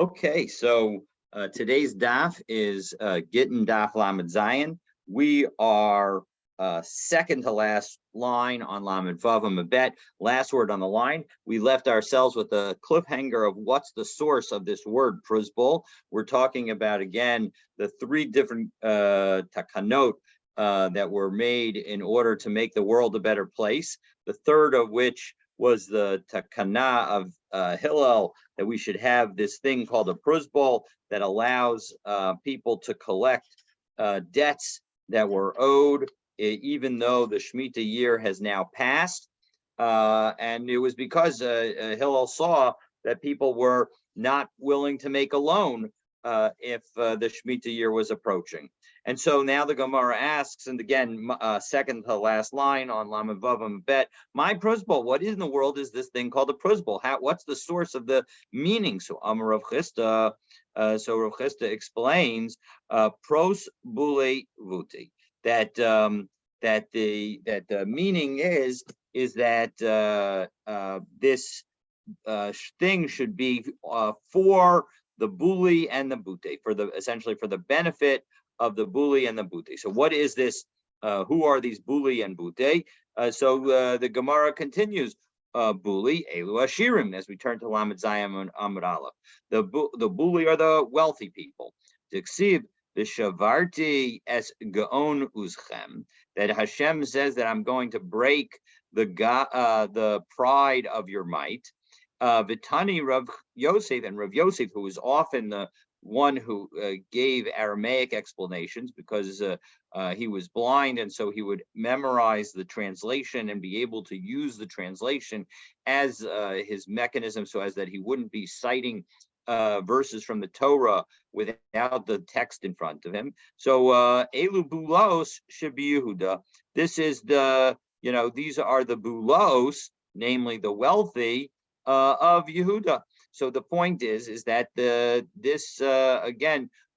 Okay, so today's daf is Gittin daf Lamed Zion. We are second to last line on Lamed Vav Mabet. Last word on the line. We left ourselves with a cliffhanger of what's the source of this word pruzbul. We're talking about again the three different takanot that were made in order to make the world a better place. The third of which was the takana of Hillel, that we should have this thing called a pruzbul that allows people to collect debts that were owed, even though the Shemitah year has now passed. And it was because Hillel saw that people were not willing to make a loan if the Shemitah year was approaching. And so now the Gemara asks, and again, second to last line on Lamed Vav Bet, my pruzbul, what in the world is this thing called a pruzbul? What's the source of the meaning? So Amar Rav Chisda, Rav Chisda explains, pros bule vuti, that the meaning is that this thing should be for the buli and the bute, essentially for the benefit of the buli and the bute. So what is this? Who are these buli and bute? So the Gemara continues, buli elu ashirim, as we turn to Lamed Zayin and Amud Aleph. The buli are the wealthy people. Diksiv the shavarti es gaon uzchem, that Hashem says that I'm going to break the pride of your might. Vitani Rav Yosef, and Rav Yosef, who was often the one who gave Aramaic explanations because he was blind, and so he would memorize the translation and be able to use the translation as his mechanism, so as that he wouldn't be citing verses from the Torah without the text in front of him. So Elu Bulos should be Yehuda. This is these are the Bulos, namely the wealthy of Yehuda. So the point is that this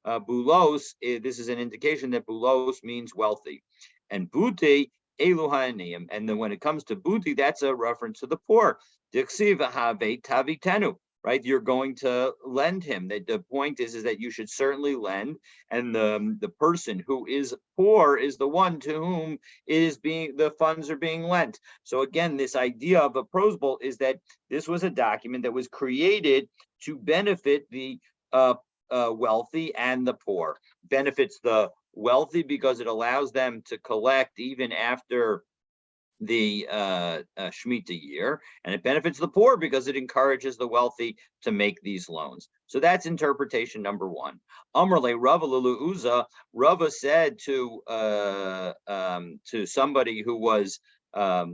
bulos, this is an indication that bulos means wealthy, and buti elu ha'aniyim. And then when it comes to buti, that's a reference to the poor. Diksiv have tavitenu, right? You're going to lend him. The point is that you should certainly lend, and the person who is poor is the one to whom the funds are being lent. So again, this idea of a pruzbul is that this was a document that was created to benefit the wealthy and the poor. Benefits the wealthy because it allows them to collect even after the Shemitah year, and it benefits the poor because it encourages the wealthy to make these loans. So that's interpretation number one. Amrle Rava Lulu Uza, Rava said to somebody who was a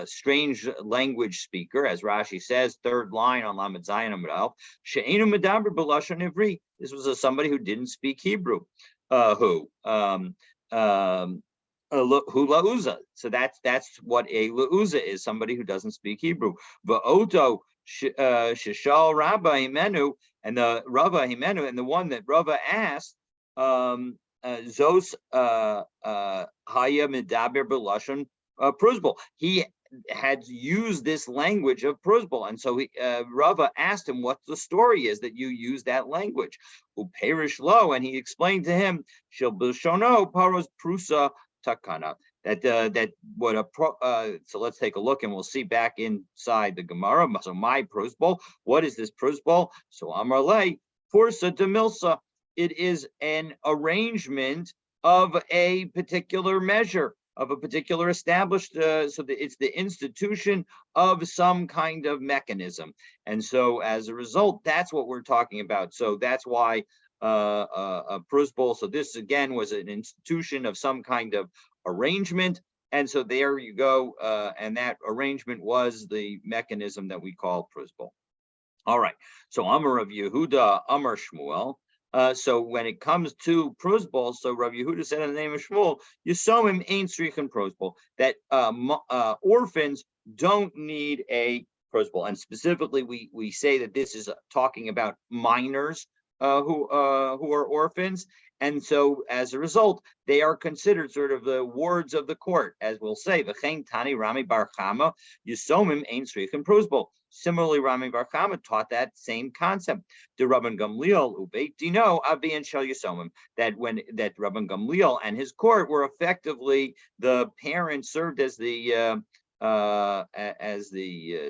strange language speaker, as Rashi says, third line on Lamed Zayin Amud Aleph, she'enu medaber b'lashon ivri. This was somebody who didn't speak Hebrew. Hulauza. So that's what a lauza is, somebody who doesn't speak Hebrew. Va'oto shishal Rabba Himenu, and the Rabba Himenu, and the one that Rabba asked, Zos Haya Medaber B'lashon Pruzbul. He had used this language of pruzbul, and so Rava asked him what the story is that you use that language. Uperish lo, and he explained to him, Shil B'shono Paros Prusa Takana. So let's take a look, and we'll see back inside the Gemara. So my pruzbul, what is this pruzbul? So Amar Le Fursa de Milsa. It is an arrangement of a particular measure, of a particular established, so that it's the institution of some kind of mechanism. And so as a result, that's what we're talking about. So that's why a pruzbul. So this again was an institution of some kind of arrangement. And so there you go. And that arrangement was the mechanism that we call pruzbul. All right. So Amar of Yehuda, Amar Shmuel. So when it comes to pruzbul, so Rav Yehuda said in the name of Shmuel, Yisomim ain't strichen pruzbul, that orphans don't need a pruzbul. And specifically, we say that this is talking about minors, who are orphans, and so as a result, they are considered sort of the wards of the court, as we'll say. V'chein tani Rami bar Chama yisomim ein tzrichim prusbul. Similarly, Rami bar Chama taught that same concept. The Rabban Gamliel ubeit dino avi and shel yisomim, that Rabban Gamliel and his court were effectively the parents, served as the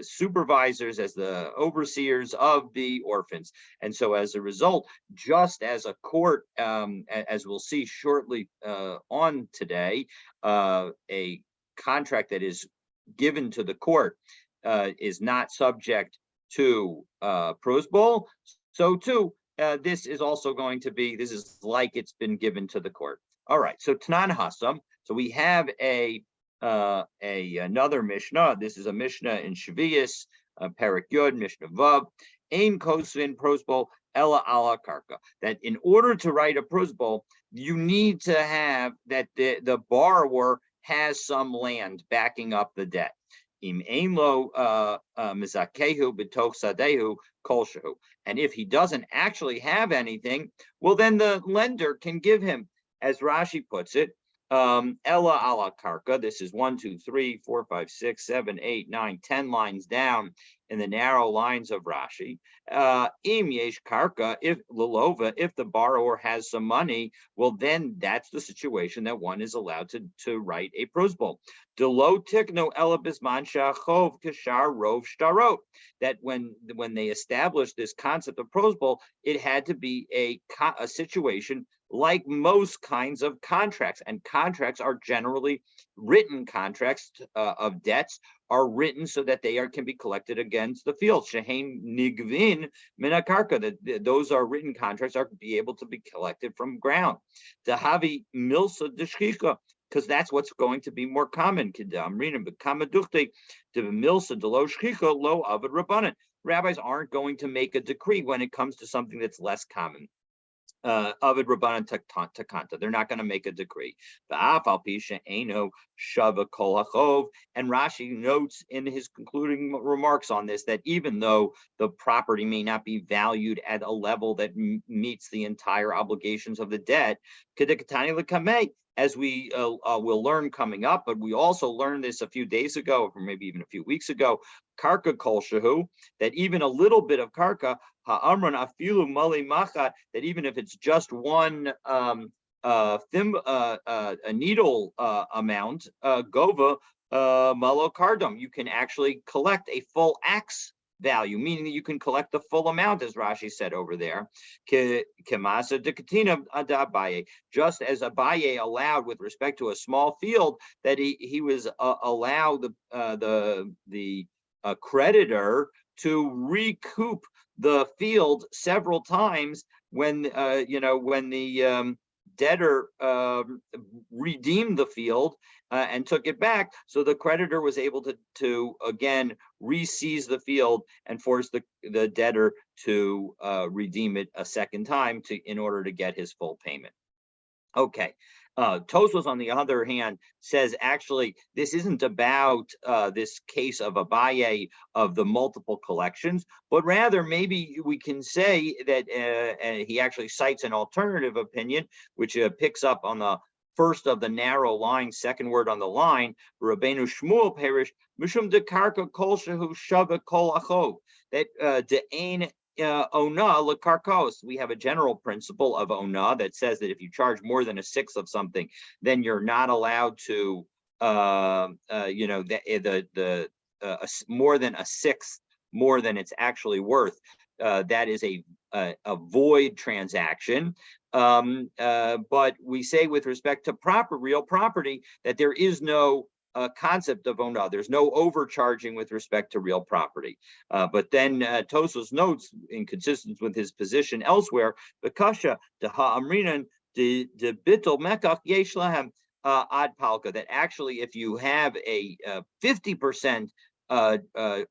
supervisors, as the overseers of the orphans. And so as a result, just as a court, as we'll see shortly on today, a contract that is given to the court is not subject to prosbul, so too, this is also going to be, this is like it's been given to the court. All right, so Tanan Hasam, so we have another Mishnah. This is a Mishnah in Shvius, Perek Yud, Mishnah Vav. Ein kosvin prosbul ella ala karka. That in order to write a prosbul, you need to have that the borrower has some land backing up the debt. Im ein lo mizakehu b'toch sadehu kolshehu. And if he doesn't actually have anything, well, then the lender can give him, as Rashi puts it, Ella ala karka. This is 1, 2, 3, 4, 5, 6, 7, 8, 9, 10 lines down in the narrow lines of Rashi. Im yesh karka, if lilova, if the borrower has some money, well, then that's the situation that one is allowed to write a prosbul. Delo tikno ella bisman shachov kashar rov shtarot. That when they established this concept of prosbul, it had to be a situation like most kinds of contracts, and contracts are generally written. Contracts of debts are written so that they can be collected against the field. Shehein nigvin minakarka, that those are written contracts are be able to be collected from ground. Dahavi milsa deshchika, because that's what's going to be more common. Rabbis aren't going to make a decree when it comes to something that's less common. Avid Rabbanan Takanta. They're not going to make a decree. And Rashi notes in his concluding remarks on this that even though the property may not be valued at a level that meets the entire obligations of the debt, as we will learn coming up, but we also learned this a few days ago, or maybe even a few weeks ago, karka kol shehu, that even a little bit of karka, ha'amran afilu mali machat, that even if it's just one a needle amount, gova malo kardom, you can actually collect a full axe value, meaning that you can collect the full amount, as Rashi said over there. Kemasa de katina ada Abaye, just as Abaye allowed with respect to a small field, that he was allowed the creditor to recoup the field several times when the debtor redeemed the field and took it back, so the creditor was able to again re-seize the field and force the debtor to redeem it a second time in order to get his full payment. Okay. Tosfos, on the other hand, says actually this isn't about this case of Abaye of the multiple collections, but rather maybe we can say that he actually cites an alternative opinion, which picks up on the first of the narrow line, second word on the line, Rabbeinu Shmuel Perish, Mishum de Karka Kol Shehu Shava Kol Achov, that de'ein ona lekarkos. We have a general principle of ona that says that if you charge more than a sixth of something, then you're not allowed to, more than a sixth more than it's actually worth. That is a void transaction. But we say with respect to real property that there is no concept of ona. There's no overcharging with respect to real property. But then Tosfos notes, in consistence with his position elsewhere, Bekasha de ha'amrinan de bittul mekach yesh lahem ad palka, that actually if you have a 50%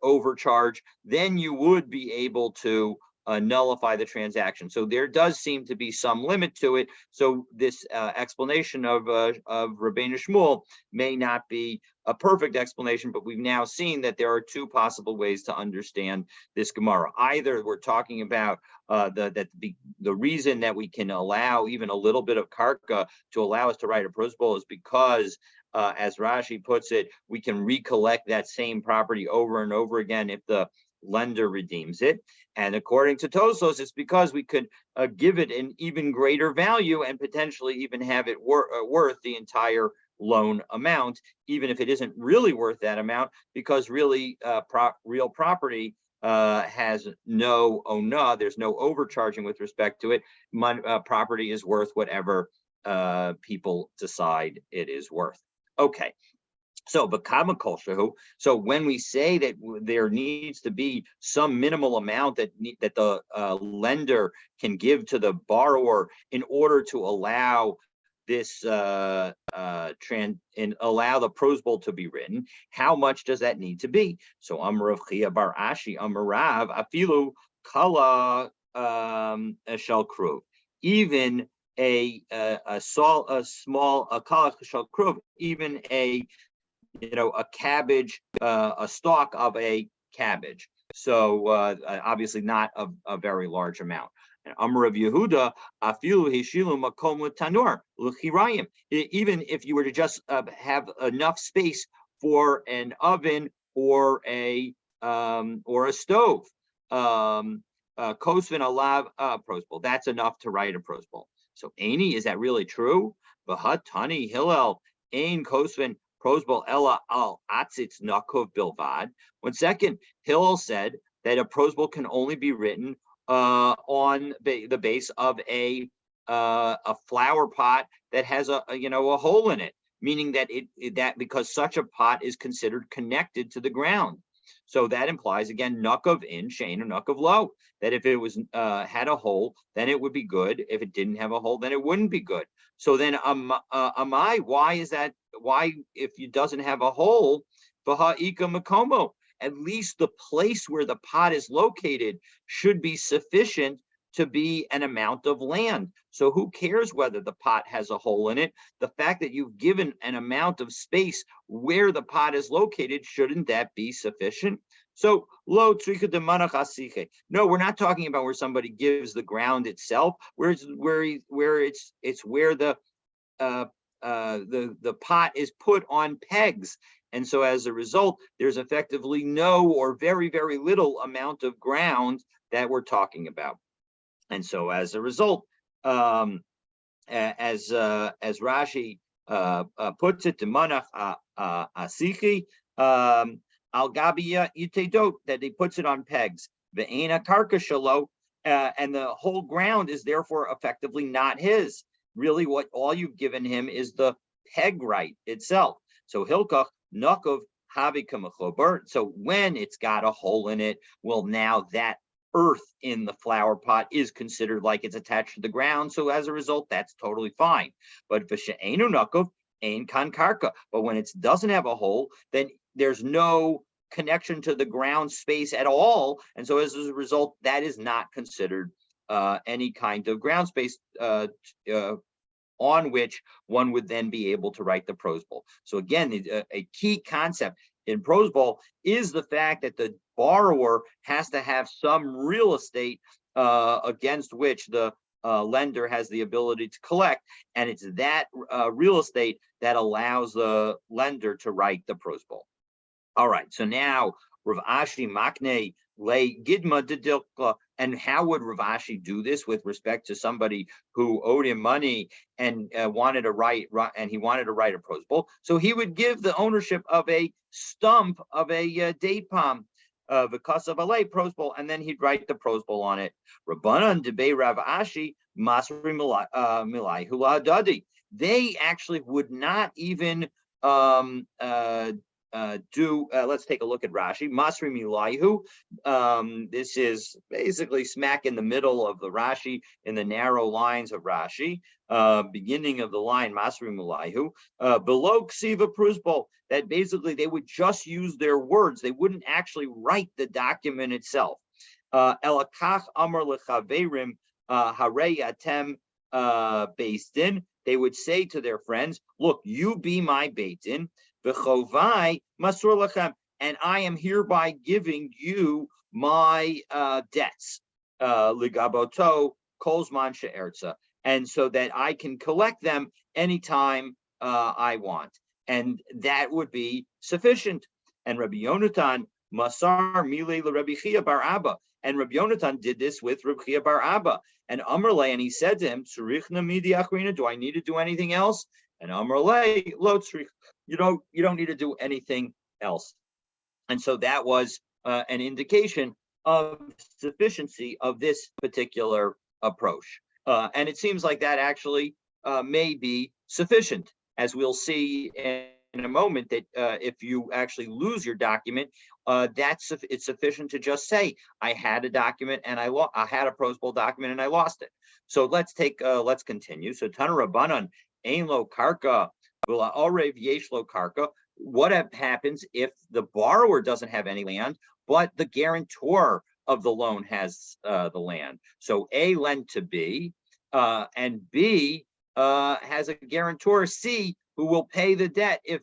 overcharge, then you would be able to nullify the transaction. So there does seem to be some limit to it. So this explanation of Rabbeinu Shmuel may not be a perfect explanation, but we've now seen that there are two possible ways to understand this Gemara. Either we're talking about the reason that we can allow even a little bit of karka to allow us to write a prosbol is because, as Rashi puts it, we can recollect that same property over and over again if the lender redeems it. And according to Tosos, it's because we could give it an even greater value and potentially even have it worth the entire loan amount, even if it isn't really worth that amount, because really real property has no ona, there's no overcharging with respect to it. Property is worth whatever people decide it is worth. Okay. So, so when we say that there needs to be some minimal amount that the lender can give to the borrower in order to allow this and allow the prosbol to be written, how much does that need to be? So, Amrav Chia Bar Ashi Amarav Afilu Kala Shel Kruv, even a small Kala Shel Kruv, even a cabbage, a stalk of a cabbage. So obviously not a very large amount. And Amar of Yehuda, afilu hishilu makom l'tanur l'chirayim. Even if you were to just have enough space for an oven or a stove, kosvin alav prosbol, that's enough to write a prosbol. So Aini, is that really true? V'hatani Hillel ein kosvin prosbol ella al atzitz nakov bilvad. 1 second, Hillel said that a prosbol can only be written on the base of a flower pot that has a hole in it, meaning that that because such a pot is considered connected to the ground. So that implies again nakov in shein or nakov lo, that if it was had a hole, then it would be good. If it didn't have a hole, then it wouldn't be good. So then amai, why is that? Why, if it doesn't have a hole, v'ha'ika makomo, at least the place where the pot is located should be sufficient to be an amount of land. So who cares whether the pot has a hole in it? The fact that you've given an amount of space where the pot is located, shouldn't that be sufficient? So lo trika de manach asike. No, we're not talking about where somebody gives the ground itself, where it's where the pot is put on pegs. And so as a result, there's effectively no or very, very little amount of ground that we're talking about. And so as a result, as Rashi puts it, to manach asiki al gabiya itedot, that he puts it on pegs. Ve'ena karka shalo, and the whole ground is therefore effectively not his. Really, all you've given him is the peg right itself. So hilkach nakov havi kamachober. So when it's got a hole in it, well, now that earth in the flower pot is considered like it's attached to the ground. So as a result, that's totally fine. But v'she'enu nakov ein kan karka. But when it doesn't have a hole, then there's no connection to the ground space at all. And so as a result, that is not considered any kind of ground space on which one would then be able to write the prosbol. So again, a key concept in prosbol is the fact that the borrower has to have some real estate against which the lender has the ability to collect, and it's that real estate that allows the lender to write the prosbol. All right, so now Rav Ashi Makne lay Gidma Dedilka. And how would Rav Ashi do this with respect to somebody who owed him money and wanted to write a prosbol? So he would give the ownership of a stump of a date palm, because of a late prosbol, and then he'd write the prosbol on it. Rabbanan debei Rav Ashi Masri Milai Hula Dadi. They actually would not even let's take a look at Rashi. Masri Milahu. This is basically smack in the middle of the Rashi, in the narrow lines of Rashi. Beginning of the line, Masri Milahu. Below Ksiva Prusbol, that basically they would just use their words. They wouldn't actually write the document itself. Elakach amar lechaverim harei atem beis din. They would say to their friends, look, you be my beit din, v'chovai masur lachem, and I am hereby giving you my debts, ligaboto kolzman she'erza, and so that I can collect them anytime I want, and that would be sufficient. And Rabbi Yonatan masar mile Rabbi Chia bar Abba, and Rabbi Yonatan did this with Rabbi Chia bar Abba. And Amrle, and he said to him, "Tzurichna midi achrina, do I need to do anything else?" And Amrle, lo tzurich, you don't need to do anything else. And so that was an indication of sufficiency of this particular approach. And it seems like that actually may be sufficient, as we'll see in a moment, that if you actually lose your document, it's sufficient to just say, I had a document and I had a pros bowl document and I lost it. So let's continue. So Tana Rabbanan, Ein lo karka, v'la orev yesh lo karka. What happens if the borrower doesn't have any land, but the guarantor of the loan has the land? So A lent to B, and B has a guarantor, C, who will pay the debt if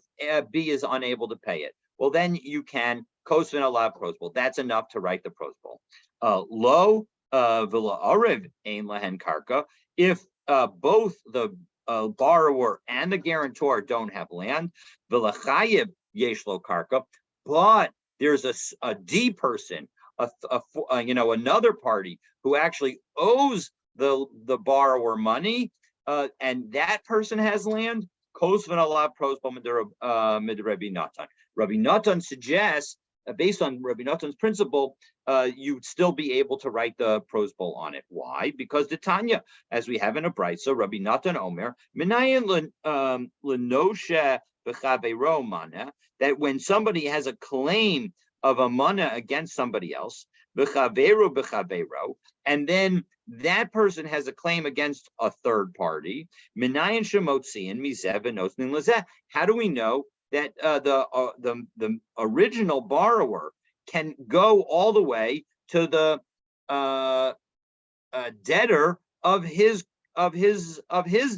B is unable to pay it. Well, then you can kosvin alav pros bowl. That's enough to write the pros bowl. Lo v'la orev ein lahen karka. If both the borrower and the guarantor don't have land, v'lachayib yesh lo karka, but there's a D person, another party who actually owes the borrower money, and that person has land. Kosvan alav pros bowl mid Rabbi Natan. Rabbi Natan suggests, based on Rabbi Natan's principle, you'd still be able to write the pros bowl on it. Why? Because the Tanya, as we have in a brayso, Rabbi Natan Omer, minayin lenoshe b'chaveiro mana, that when somebody has a claim of a mana against somebody else, b'chaveiro, and then that person has a claim against a third party, minayin shemotziin mizev v'nosnin lezeh. How do we know that the original borrower can go all the way to the debtor of his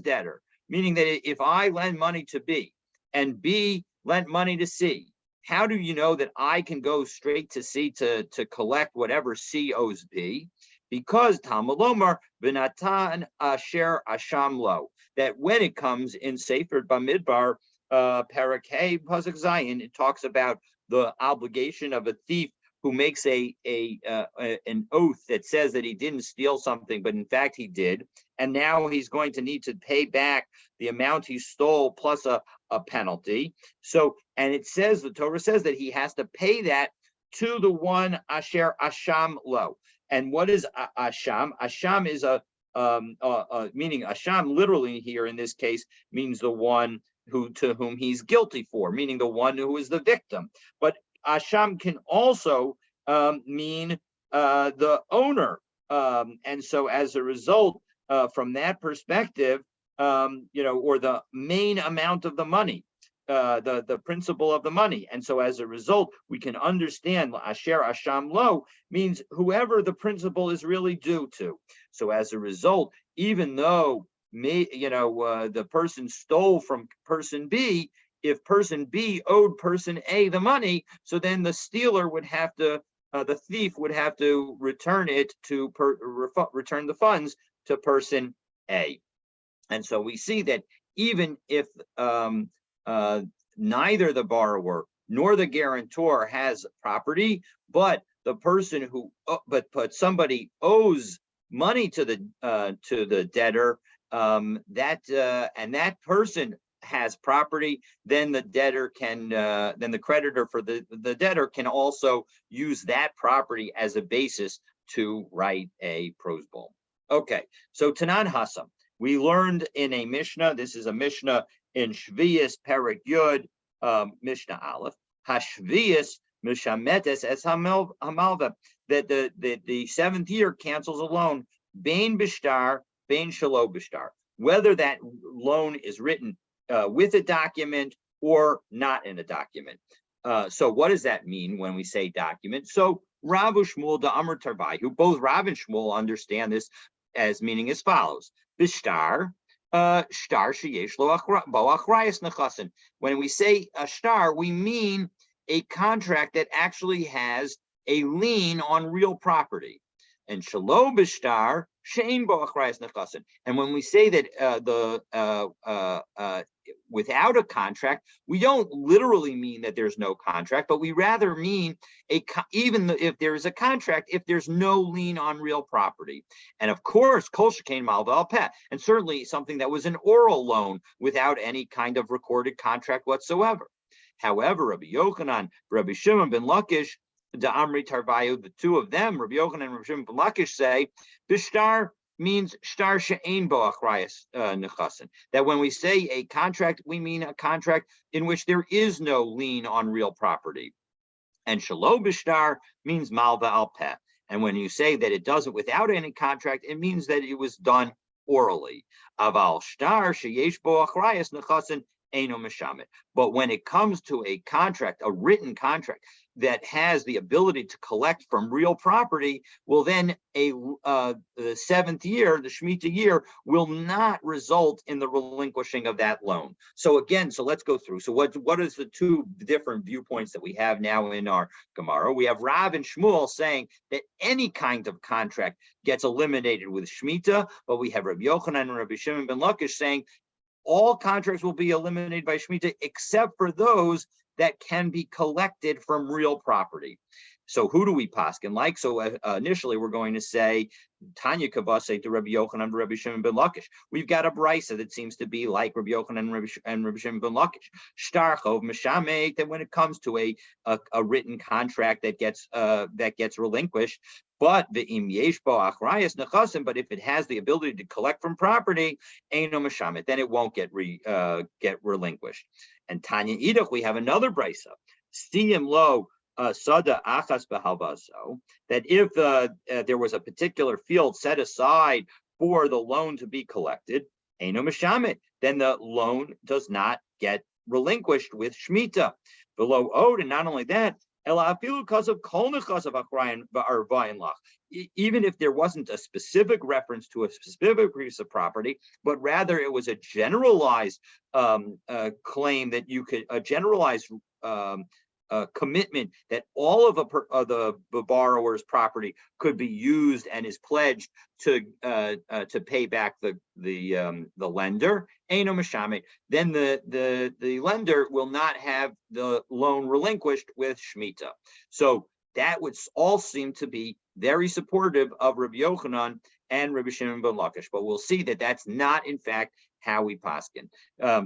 debtor? Meaning that if I lend money to B and B lent money to C, how do you know that I can go straight to C to collect whatever C owes B? Because Talmud Lomar v'natan asher asham lo, that when it comes in Sefer Bamidbar, Parak Hey Pasuk Zayin, it talks about the obligation of a thief who makes an oath that says that he didn't steal something, but in fact he did, and now he's going to need to pay back the amount he stole plus a penalty. So, and it says, the Torah says that he has to pay that to the one asher asham lo. And what is asham? Asham is meaning asham literally here in this case means the one to whom he's guilty for, meaning the one who is the victim. But asham can also mean the owner. And so as a result, from that perspective, or the main amount of the money, the principle of the money. And so as a result, we can understand asher asham lo means whoever the principal is really due to. So as a result, even though the person stole from person B, if person B owed person A the money, so then the stealer would have to, the thief would have to return it to return the funds to person A. And so we see that even if neither the borrower nor the guarantor has property, but the person but somebody owes money to the debtor, and that person has property, then the debtor can, then the creditor for the debtor can also use that property as a basis to write a pros bowl. Okay, so Tanan Hassam, we learned in a Mishnah, this is a Mishnah in Shvius Perek Yud, Mishnah Aleph, Hashvius Mishametes as Hamalva, that the seventh year cancels a loan, Bain Bishtar, Bain Shalo Bishtar, whether that loan is written with a document or not in a document. So what does that mean when we say document? So Rav Shmuel da Amr Tarvai, who both Rav and Shmuel understand this as meaning as follows: Bishtar, shtar sheyesh lo bo achrayas nechasin. When we say a shtar, we mean a contract that actually has a lien on real property. And shelo bishtar shein bo achrayas nechasin. And when we say that without a contract, we don't literally mean that there's no contract, but we rather mean even if there is a contract, if there's no lien on real property. And of course, kol shekain malva al peh, and certainly something that was an oral loan without any kind of recorded contract whatsoever. However, Rabbi Yochanan, Rabbi Shimon ben Lakish, the Amri Tarvayu, the two of them, Rabbi Yochanan and Rabbi Shimon ben Lakish, say bishtar means shtar she'ein bo achrayas nechasin. That when we say a contract, we mean a contract in which there is no lien on real property. And shelo bishtar means malva al peh. And when you say that it does it without any contract, it means that it was done orally. Aval shtar sheyesh bo achrayas nechasin eino meshamet. But when it comes to a contract, a written contract that has the ability to collect from real property, well, then the seventh year, the Shemitah year, will not result in the relinquishing of that loan. So again, let's go through. So what is the two different viewpoints that we have now in our Gemara? We have Rav and Shmuel saying that any kind of contract gets eliminated with Shemitah, but we have Rabbi Yochanan and Rabbi Shimon ben Lakish saying all contracts will be eliminated by Shemitah except for those that can be collected from real property. So who do we paskin like? So initially we're going to say Tanya Kavase to Rabbi Yochanan to Rabbi Shimon ben Lakish. We've got a brisa that seems to be like Rabbi Yochanan and Rabbi Shimon ben Lakish. Shtarchov Meshamek, that when it comes to a written contract that gets relinquished, but the im yesh bo achrayas nechasim, but if it has the ability to collect from property, eino meshamet, then it won't get relinquished. And Tanya Idach, we have another brisa. Stiyim lo sada achas behalvaso, that if there was a particular field set aside for the loan to be collected, eino meshamet, then the loan does not get relinquished with Shemitah. Below owed, and not only that, even if there wasn't a specific reference to a specific piece of property, but rather it was a generalized claim that you could, a generalized commitment that all of the borrower's property could be used and is pledged to pay back the lender, eino meshamet, then the lender will not have the loan relinquished with Shemitah. So that would all seem to be very supportive of Rabbi Yochanan and Rabbi Shimon ben Lakish, but we'll see that that's not in fact how we paskin,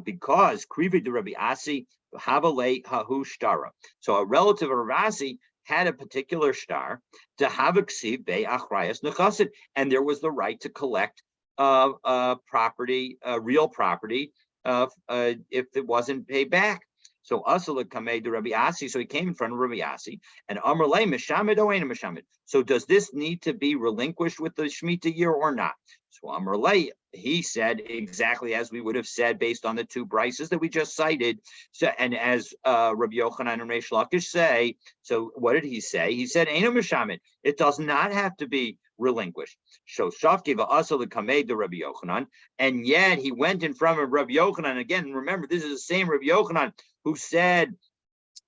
because krivi de Rabbi Asi havale hahu shtara. So a relative of Rabbi Asi had a particular shtar to have ksiv be achrayas nechasin, and there was the right to collect property, real property, if it wasn't paid back. So Asala Kameh to Rabbi Asi, so he came in front of Rabbi Asi, and Amr Lei Meshamed o Ein Meshamed. So does this need to be relinquished with the Shemitah year or not? So Amr Lei, he said exactly as we would have said based on the two brises that we just cited. So, and as Rabbi Yochanan and Reish Lakish say, so what did he say? He said Ein Meshamed. It does not have to be relinquished. So Shafki va'asal kamei to Rabbi Yochanan, and yet he went in front of Rabbi Yochanan again. Remember, this is the same Rabbi Yochanan who said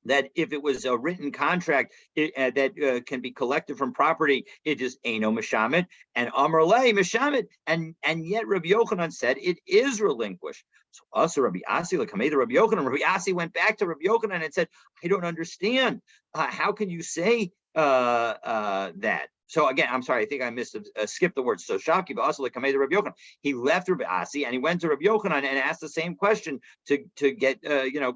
that if it was a written contract that can be collected from property, it is eino meshamet, and Amar lei meshamet, and yet Rabbi Yochanan said it is relinquished. So also Rabbi Asi, like Hameda Rabbi Yochanan, Rabbi Asi went back to Rabbi Yochanan and said, I don't understand. How can you say that? So again, I'm sorry, I think I skipped the word. So Shaki, but also like Rabbi Yochanan, he left Rabbi Asi and he went to Rabbi Yochanan and asked the same question to get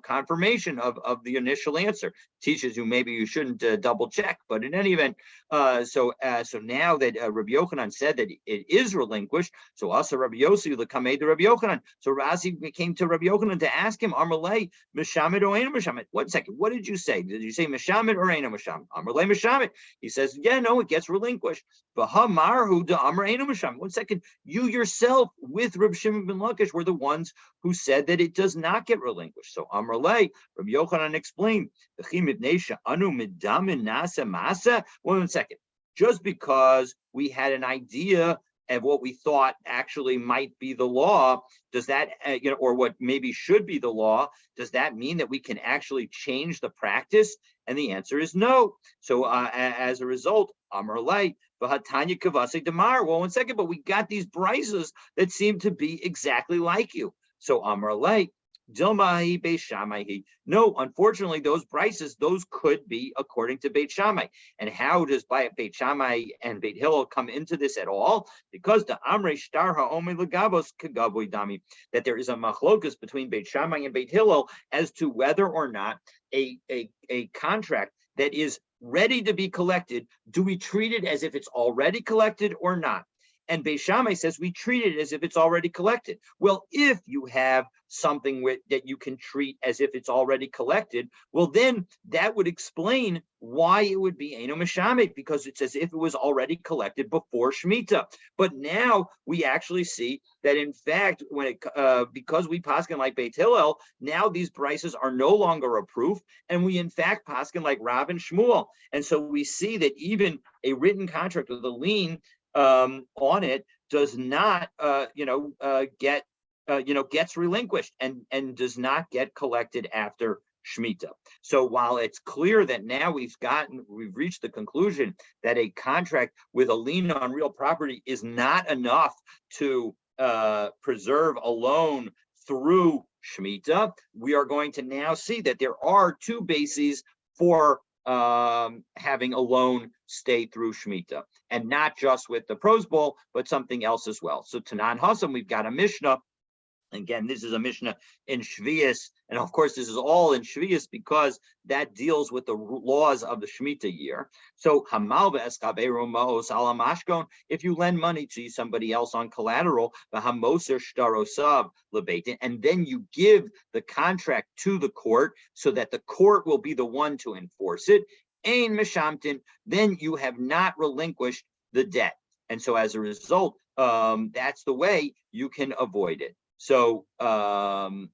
confirmation of the initial answer. Teaches you maybe you shouldn't double check, but in any event, so now that Rabbi Yochanan said that it is relinquished, so also Rabbi Yossi l'kamei to Rabbi Yochanan. So Rashi came to Rabbi Yochanan to ask him, Amalei Meshamed or Eino Meshamed. 1 second, what did you say? Did you say Meshamed or Eino Meshamed? Amalei Meshamed. He says, yeah, no, it gets relinquished. relinquish. One second, you yourself with Reb Shimon ben Lakish were the ones who said that it does not get relinquished. So Amar Lei, Rabbi Yochanan explained, 1 second. Just because we had an idea of what we thought actually might be the law, does that, or what maybe should be the law, does that mean that we can actually change the practice? And the answer is no. So as a result, Amar Lei, V'hatanya kavase demar. Well, 1 second, but we got these brises that seem to be exactly like you. So Amar Lei, Dilmahi Beit Shammai. No, unfortunately, those brises, those could be according to Beit Shammai. And how does Beit Shammai and Beit Hillel come into this at all? Because the Amrei Shtar Ha'omei Legabos Kagavoi Dami, that there is a machlokus between Beit Shammai and Beit Hillel as to whether or not a contract that is ready to be collected, do we treat it as if it's already collected or not? And Beit Shammai says we treat it as if it's already collected. Well, if you have something that you can treat as if it's already collected, well, then that would explain why it would be Eino Mishameh, because it's as if it was already collected before Shemitah. But now we actually see that, in fact, when because we paskin like Beit Hillel, now these brises are no longer a proof, and we in fact paskin like Rav and Shmuel. And so we see that even a written contract with a lien on it does not, gets relinquished and does not get collected after Shemitah. So while it's clear that now we've reached the conclusion that a contract with a lien on real property is not enough to preserve a loan through Shemitah, we are going to now see that there are two bases for having a loan stay through Shemitah, and not just with the Prose Bowl, but something else as well. So Tanan Hassam, we've got a Mishnah. Again, this is a Mishnah in Shvius, and of course, this is all in Shvius because that deals with the laws of the Shemitah year. So, Hamalva Eskaberu Mos Alamashkon, if you lend money to somebody else on collateral, the Hamoser Shtarosav Lebeitin, and then you give the contract to the court so that the court will be the one to enforce it, Ein Meshamtin, then you have not relinquished the debt. And so, as a result, that's the way you can avoid it. So I'm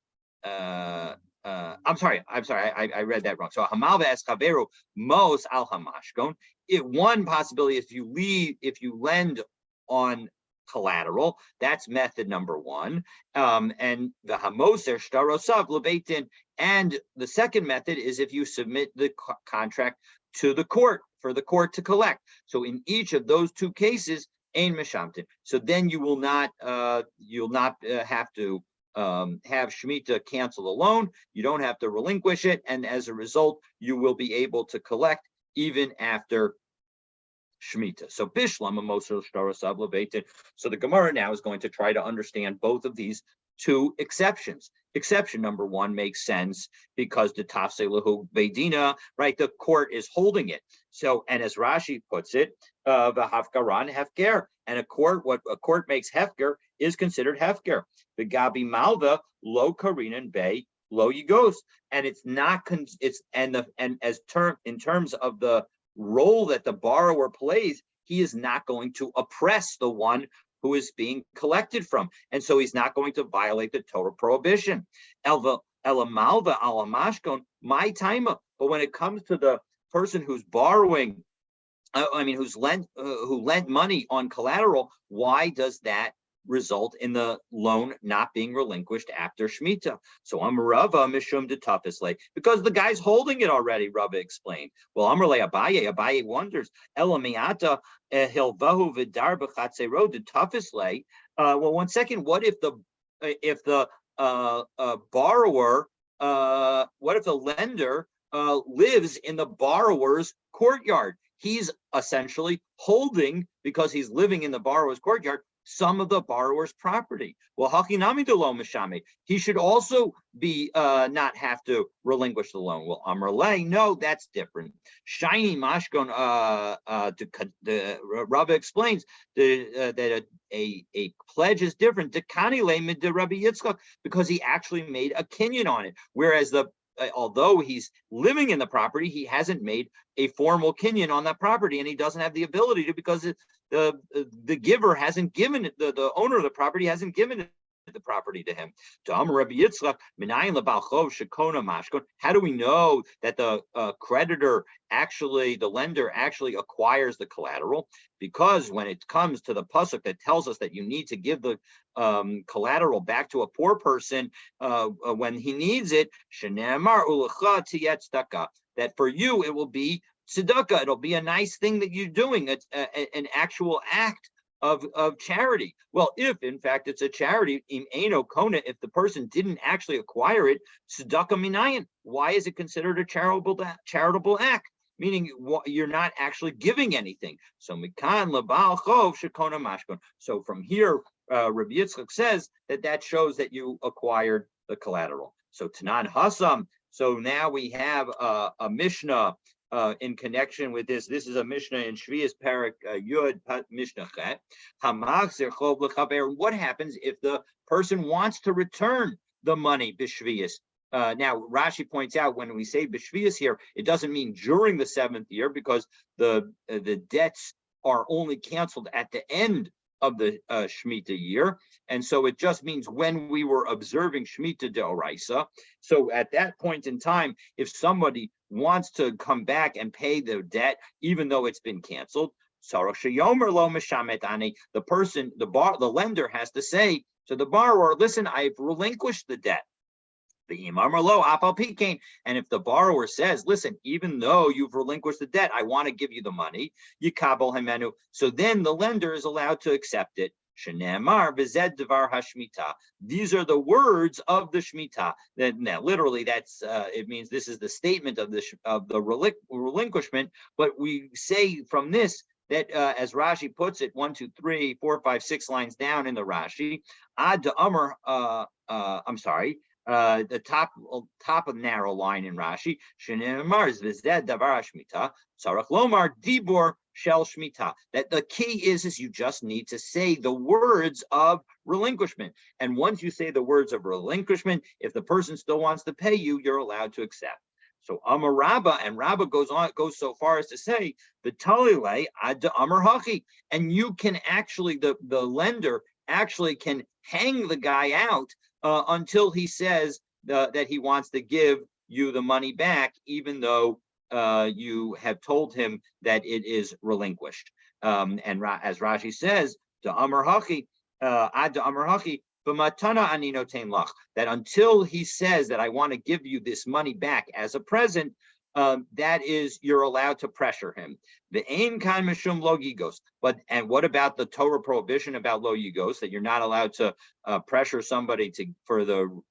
sorry, I read that wrong. So Hamalva Eskaveru Mos Al Hamashkon. One possibility is if you lend on collateral, that's method number one. And the Hamoser Shtarosav Lebeitin. And the second method is if you submit the contract to the court for the court to collect. So in each of those two cases, Ein Meshamtin. So then you will not have to have Shemitah cancel a loan. You don't have to relinquish it, and as a result, you will be able to collect even after Shemitah. So Bishlam Mosel Shtarosav Lebeitin. So the Gemara now is going to try to understand both of these two exceptions. Exception number one makes sense because the Tafse Lahu Beidina, right? The court is holding it. So, and as Rashi puts it, the Hafkaran Hefker, and what a court makes Hefker is considered Hefker. The Gabi Malva Lo Karinan Bay Lo Yigos, and it's not in terms of the role that the borrower plays, he is not going to oppress the one who is being collected from. And so he's not going to violate the Torah prohibition. Elamalva alamashkon, my timer. But when it comes to the person who's borrowing, who lent money on collateral, why does that result in the loan not being relinquished after Shemitah? So Rava Mishum de Tafislei, because the guy's holding it already, Rava explained. Well, Amrle Abaye wonders, Elamiata Hilvahu Vidar B'Chatzero de Tafislei. Well, 1 second, what if the borrower, what if the lender lives in the borrower's courtyard? He's essentially holding, because he's living in the borrower's courtyard, some of the borrower's property. Well, Hakinami de lo Mishame, he should also be not have to relinquish the loan. Well, Amrle, no, that's different. Shiny Mashkon, the Rabbi explains that a pledge is different. Dekani le mid Rabbi Yitzchak, because he actually made a kinyan on it, whereas the although he's living in the property, he hasn't made a formal kinyan on that property, and he doesn't have the ability to, because the giver hasn't given it, the owner of the property hasn't given it the property to him. How do we know that the creditor actually, the lender actually acquires the collateral? Because when it comes to the pasuk that tells us that you need to give the collateral back to a poor person when he needs it, that for you it will be tzedakah, it'll be a nice thing that you're doing. It's an actual act of charity. Well, if in fact it's a charity, im eino kona, if the person didn't actually acquire it, tzedakah minayin, why is it considered a charitable act? Meaning you're not actually giving anything. So mikan lebal chov shekona mashkon. So from here, Rabbi Yitzchak says that shows that you acquired the collateral. So Tanan Hasam. So now we have a Mishnah in connection with this. This is a Mishnah in Shvius Parak Yud Mishnah Chet. What happens if the person wants to return the money b'shvius? Now Rashi points out when we say b'shvius here, it doesn't mean during the 7th year, because the debts are only canceled at the end of the Shemitah year. And so it just means when we were observing Shemitah Deoraisa. So at that point in time, if somebody wants to come back and pay their debt, even though it's been canceled, the lender has to say to the borrower, listen, I've relinquished the debt. And if the borrower says, listen, even though you've relinquished the debt, I want to give you the money, so then the lender is allowed to accept it. These are the words of the Shemitah. Now, literally, that's it means this is the statement of the relinquishment. But we say from this that, as Rashi puts it, 1, 2, 3, 4, 5, 6 lines down in the Rashi, the top of narrow line in Rashi, that the key is you just need to say the words of relinquishment. And once you say the words of relinquishment, if the person still wants to pay you, you're allowed to accept. So Amar Rabba, and Rabba goes so far as to say the talile ad Amar Hachi, and you can actually, the lender actually can hang the guy out until he says that he wants to give you the money back, even though you have told him that it is relinquished. And as Rashi says, Amar Hachi, ad Amar Hachi, that until he says that I want to give you this money back as a present, that is, you're allowed to pressure him. The ain kan mishum lo yigos. But and what about the Torah prohibition about lo yigos, that you're not allowed to pressure somebody for the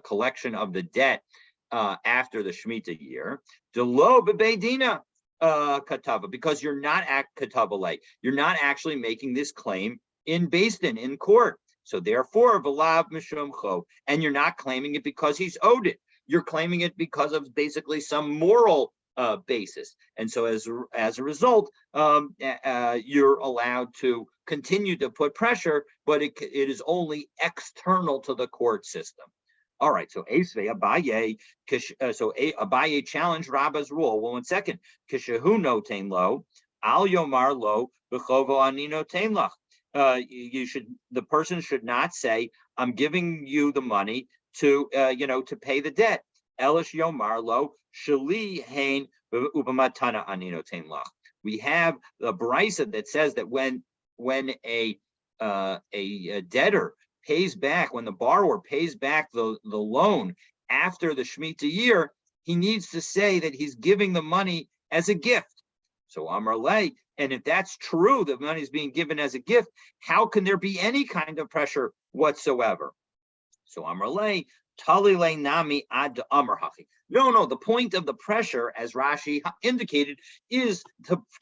collection of the debt after the Shemitah year? Delo bebeidina katava, because you're not at katavale. You're not actually making this claim in Beis Din, in court. So therefore, v'lav mishum cho, and you're not claiming it because he's owed it. You're claiming it because of basically some moral basis. And so as a result, you're allowed to continue to put pressure, but it is only external to the court system. All right, so Abaye challenged Rabba's rule. Well, 1 second. Kishahu notain lo, al yomar lo, b'chovo ani notain lach. The person should not say, I'm giving you the money to pay the debt. Elish yomar lo shali hein ubamatana ani notain lach. We have the brisa that says that when a debtor pays back, when the borrower pays back the loan after the Shemitah year, he needs to say that he's giving the money as a gift. So Amar Lei, and if that's true, the money is being given as a gift, how can there be any kind of pressure whatsoever? So Amar Lei, Talile nami ad Amar Hachi. No, the point of the pressure, as Rashi indicated, is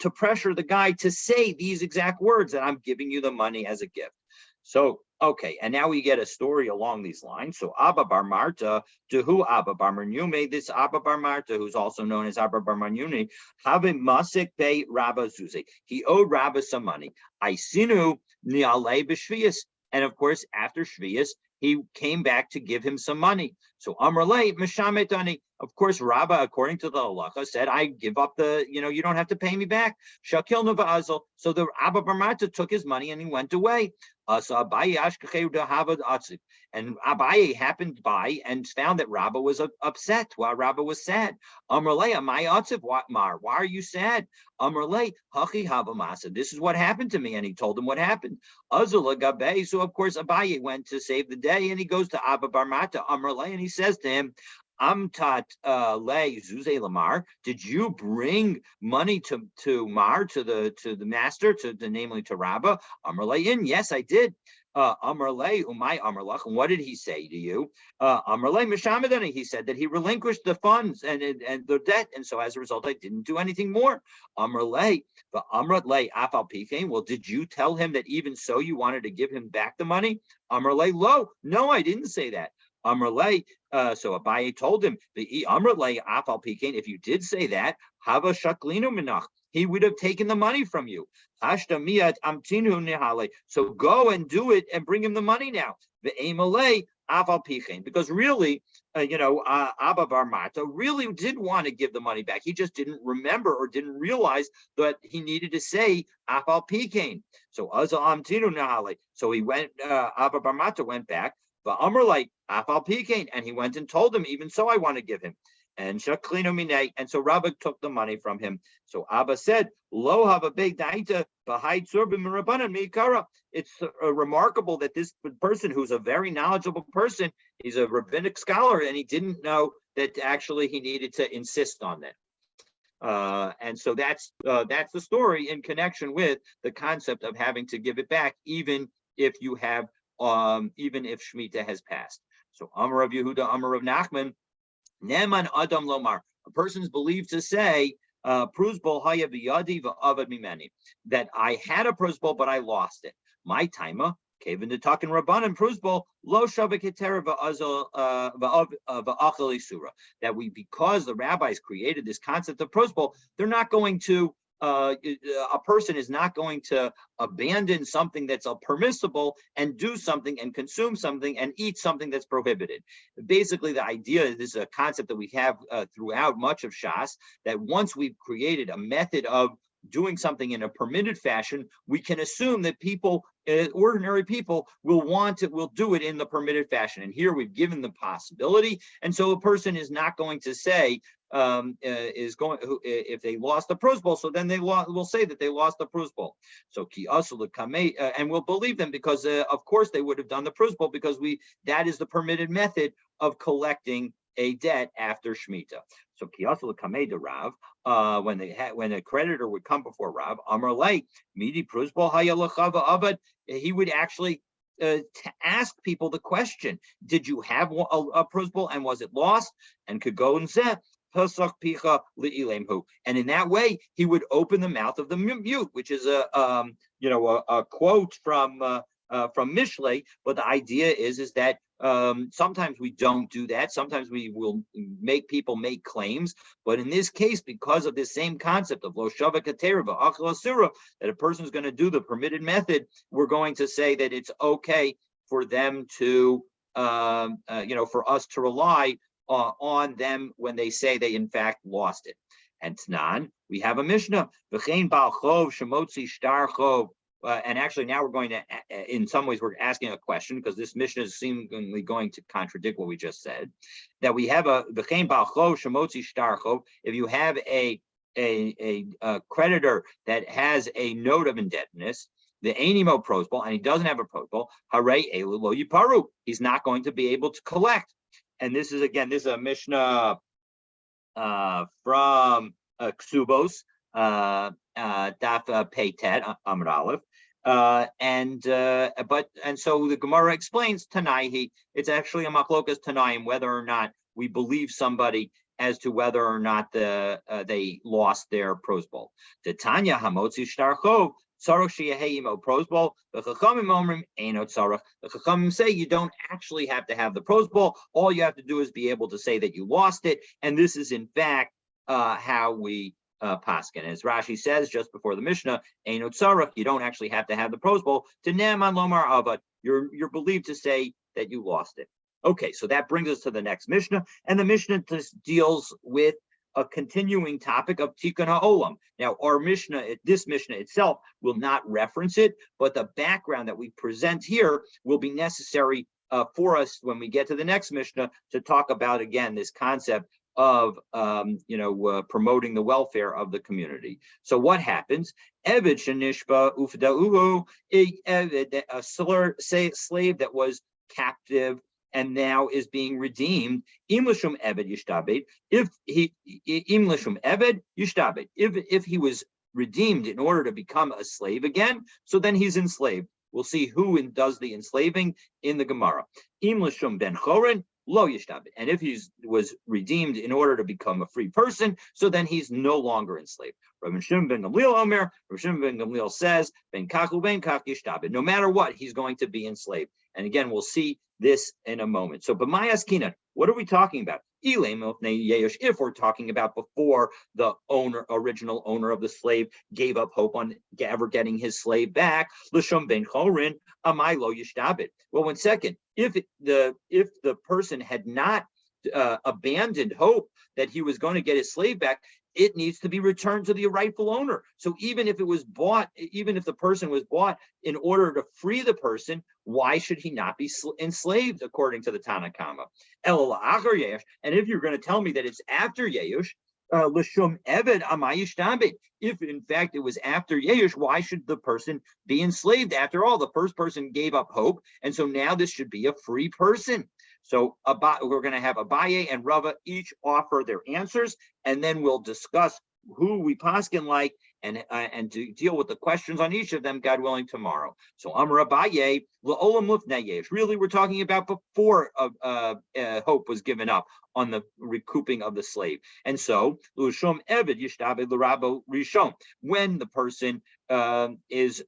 to pressure the guy to say these exact words, that I'm giving you the money as a gift. So, okay, and now we get a story along these lines. So Abba Bar Marta, to who Abba Bar Manume, this Abba Bar Marta, who's also known as Abba Bar Manume, have a masik pay Rabba Zuzi. He owed Rabba some money. I sinu niale b'shvius, and of course, after Shvius, he came back to give him some money. So Amrle Mishametani. Of course, Rabbah, according to the halacha, said, "I give up the, you don't have to pay me back." Shakil Nova Azal. So the Abba Barmata took his money and he went away. So Abaye Ashkecheu Havad Atzik. And Abaye happened by and found that Rabbah was upset while Rabbah was sad. Amrle Amay Atzik, what Mar? Why are you sad? Amrle Hachi Havamasa. This is what happened to me, and he told him what happened. Azula Gabe. So of course Abaye went to save the day, and he goes to Abba Barmata Amrle, and he says to him, Amtat le zuze lamar. Did you bring money to Mar, to the master, to namely to Rabbah? Amrlein, yes, I did. Amrle umay Amrlach. And what did he say to you? Amrle mishamadani. He said that he relinquished the funds and the debt, and so as a result, I didn't do anything more. Amrle, but Amratle afal pikein. Well, did you tell him that even so you wanted to give him back the money? Amrle lo. No, I didn't say that. Amrle, so Abaye told him, Amrle afal pikein, if you did say that, hava shaklinu minach, he would have taken the money from you. Hashta miyat amtinu nihale. So go and do it and bring him the money now. Ve'emale afal pikein, because really, Abba Barmata really did want to give the money back. He just didn't remember or didn't realize that he needed to say afal pikein. So azal amtinu nihale. So he went. Abba Barmata went back. But Amrlai afal pikein, and he went and told him, even so, I want to give him. And shaklinu minei, and so Rabbah took the money from him. So Abba said, "Lo hava big daita b'hai tzur b'mirabanan miikara." It's remarkable that this person, who's a very knowledgeable person, he's a rabbinic scholar, and he didn't know that actually he needed to insist on that. And so that's the story in connection with the concept of having to give it back, even if you have. Even if Shemitah has passed. So Amar of Yehuda, Amar of Nachman, Neman Adam Lomar. A person is believed to say, Pruzbol Haya Biyadi Va'avad Mimeni, that I had a Pruzbol, but I lost it. My timer, Kevin the Tuck and Rabbanan Pruzbol, Lo Shavaketera Va'achali Surah. That because the rabbis created this concept of Pruzbol, they're not going to a person is not going to abandon something that's permissible and do something and consume something and eat something that's prohibited. Basically, the idea, this is a concept that we have throughout much of Shas, that once we've created a method of doing something in a permitted fashion, we can assume that people, ordinary people, will do it in the permitted fashion. And here we've given the possibility, and so a person is not going to say if they lost the Prus Bowl, so then will say that they lost the Prus Bowl. So and we'll believe them because of course they would have done the Prus Bowl because that is the permitted method of collecting a debt after Shemitah. So kiyasul kamei de Rav, when a creditor would come before Rav, Amar lei midi prusbol hayalachava avad, he would actually to ask people the question: did you have a prusbol and was it lost? And could go and say Pesach picha li'ilemhu, and in that way he would open the mouth of the mute, which is a quote from Mishlei. But the idea is that sometimes we don't do that. Sometimes we will make people make claims. But in this case, because of this same concept of lo shava katera v'achal asura, that a person is going to do the permitted method, we're going to say that it's okay for them to, for us to rely on them when they say they in fact lost it. And Tanan, we have a Mishnah, v'chein bal chov shemotzi shtar chov. And actually now we're going to, in some ways, we're asking a question because this Mishnah is seemingly going to contradict what we just said. That we have a v'chein bal chov shemotzi shtar chov. If you have a creditor that has a note of indebtedness, the animo prosbol, and he doesn't have a prosbol, hare elu lo yiparu. He's not going to be able to collect. And this is a Mishnah from Ksubos, Daf Peitet Amud Aleph, and so the Gemara explains Tanaihi. It's actually a machlokas Tanaim whether or not we believe somebody as to whether or not they lost their prosbol. The Tanya Hamotzi Shtarchov. The Chachamim say you don't actually have to have the prosbol. All you have to do is be able to say that you lost it, and this is in fact how we paskin. As Rashi says just before the Mishnah, Eino tzarach, you don't actually have to have the prosbol. To ne'eman lomar avad, you're believed to say that you lost it. Okay, so that brings us to the next Mishnah, and the Mishnah just deals with a continuing topic of Tikkun HaOlam. Now, our Mishnah, this Mishnah itself, will not reference it, but the background that we present here will be necessary for us when we get to the next Mishnah to talk about, again, this concept of promoting the welfare of the community. So what happens? Eved shenishba ufda'uhu, a slave that was captive and now is being redeemed. Imlashum eved yishtabed. If he imlashum eved yishtabed. If he was redeemed in order to become a slave again, so then he's enslaved. We'll see who does the enslaving in the Gemara. Imlashum ben chorin lo yishtabed. And if he was redeemed in order to become a free person, so then he's no longer enslaved. Rabbi Shimon ben Gamliel Omer. Rabbi Shimon ben Gamliel says, ben kachu ben kach yishtabed. No matter what, he's going to be enslaved. And again, we'll see this in a moment. So, b'mayas kinan, what are we talking about? If we're talking about before the original owner of the slave, gave up hope on ever getting his slave back, l'shum ben chorin amai lo yishtabed. Well, 1 second. If the person had not abandoned hope that he was going to get his slave back, it needs to be returned to the rightful owner. So even if it was bought, even if the person was bought in order to free the person, why should he not be enslaved according to the Tanna Kama? And if you're going to tell me that it's after Yeush, l'shum eved amayish tamid. If in fact it was after Yeush, why should the person be enslaved? After all, the first person gave up hope, and so now this should be a free person. So we're going to have Abaye and Rava each offer their answers, and then we'll discuss who we paskin like and to deal with the questions on each of them, God willing, tomorrow. So Amar Abaye la'olam lufnei yesh. Really, we're talking about before hope was given up on the recouping of the slave, and so l'shum eved yishtabed l'rabo rishon, when the person is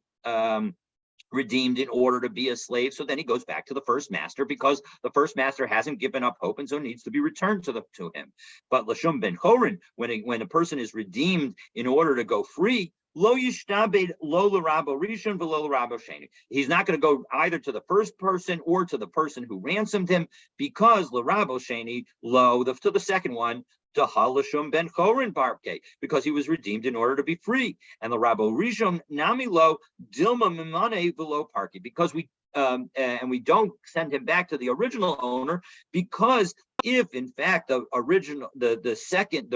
redeemed in order to be a slave, so then he goes back to the first master because the first master hasn't given up hope and so needs to be returned to him. But l'shum ben chorin, when a person is redeemed in order to go free, lo yishtabed lo l'rabo rishon v'lo l'rabo sheni. He's not going to go either to the first person or to the person who ransomed him, because l'rabo sheni lo to the second one, ben chorin barke, because he was redeemed in order to be free. And the Rabo Rishon nami lo dilma mimane v'lo parki, because we and we don't send him back to the original owner, because if in fact the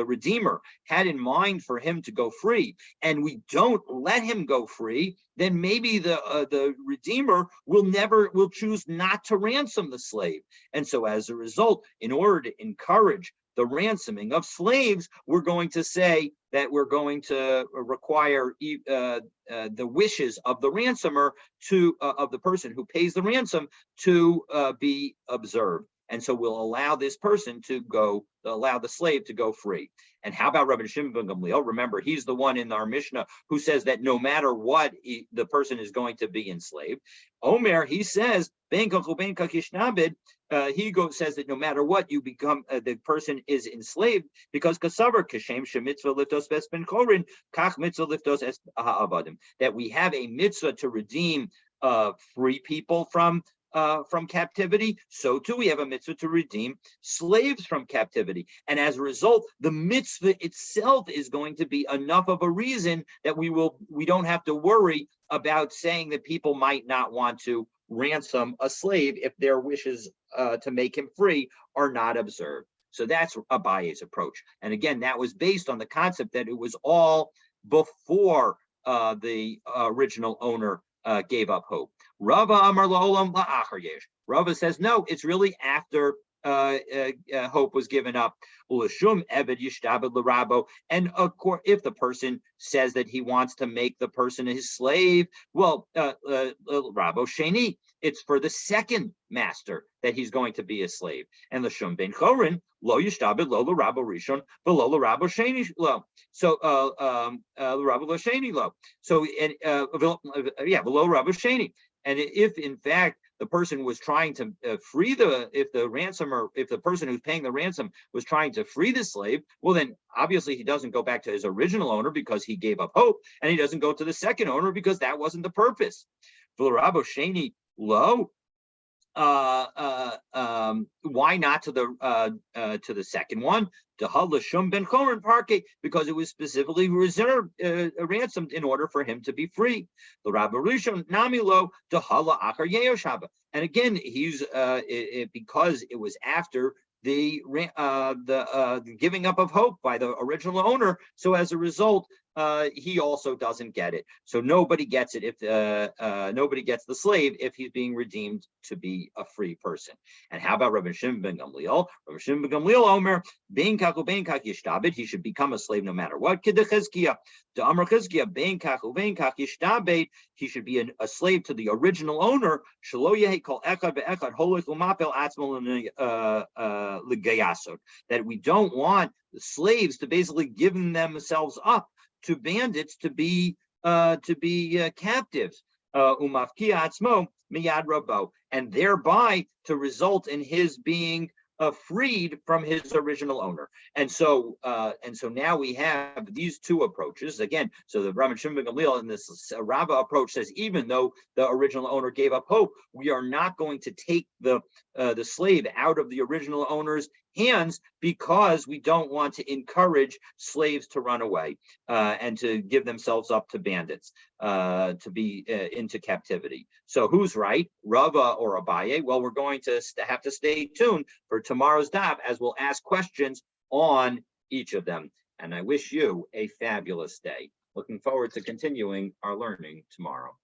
redeemer had in mind for him to go free, and we don't let him go free, then maybe the redeemer will choose not to ransom the slave. And so as a result, in order to encourage the ransoming of slaves, we're going to say that we're going to require the wishes of the ransomer of the person who pays the ransom to be observed. And so we'll allow this person allow the slave to go free. And how about Rabbi Shimon ben Gamliel? Remember, he's the one in our Mishnah who says that no matter what, the person is going to be enslaved. Omer, he says, says that no matter what, you become, the person is enslaved, because kasavar kashem shemitzvah liftos bes ben chorin kach mitzvah liftos es ha'avadim, that we have a mitzvah to redeem free people from captivity, so too we have a mitzvah to redeem slaves from captivity. And as a result, the mitzvah itself is going to be enough of a reason that we don't have to worry about saying that people might not want to ransom a slave if their wishes to make him free are not observed. So that's Abaye's approach. And again, that was based on the concept that it was all before the original owner gave up hope. Rava Amar La'olam La'achar Yesh. Rava says, no, it's really after hope was given up. L'shum eved yishtabed l'rabo. And of course, if the person says that he wants to make the person his slave, well, rabo sheni, it's for the second master that he's going to be a slave. And l'shum ben chorin lo yishtabed lo l'rabo rishon v'lo l'rabo sheni lo. So l'rabo lo sheni lo. So v'lo rabo sheni. And if in fact the person was trying to free if the person who's paying the ransom was trying to free the slave, well then obviously he doesn't go back to his original owner because he gave up hope, and he doesn't go to the second owner because that wasn't the purpose. V'lo rabo sheni lo. why not to the second one? Because it was specifically reserved, ransomed in order for him to be free. And again, he's because it was after the giving up of hope by the original owner. So as a result, he also doesn't get it. So nobody gets it if nobody gets the slave if he's being redeemed to be a free person. And how about Rabbi Shimon ben Gamliel? Rabbi Shimon ben Gamliel Omer, bein kaku bein kak yishtabed, he should become a slave no matter what. Kidechizkiah, the Amar Chizkiah, bein kaku bein kak yishtabed, he should be a slave to the original owner. Shelo yehi kol echad beechad holech umapel atzmo l'gayasot. That we don't want the slaves to basically give themselves up to bandits to be captives, and thereby to result in his being freed from his original owner. And so now we have these two approaches again. So the Rabbi Shimon ben Gamliel in this Rabbah approach says, even though the original owner gave up hope, we are not going to take the slave out of the original owner's hands, because we don't want to encourage slaves to run away and to give themselves up to bandits, to be into captivity. So who's right, Rava or Abaye? Well, we're going to have to stay tuned for tomorrow's daf, as we'll ask questions on each of them. And I wish you a fabulous day. Looking forward to continuing our learning tomorrow.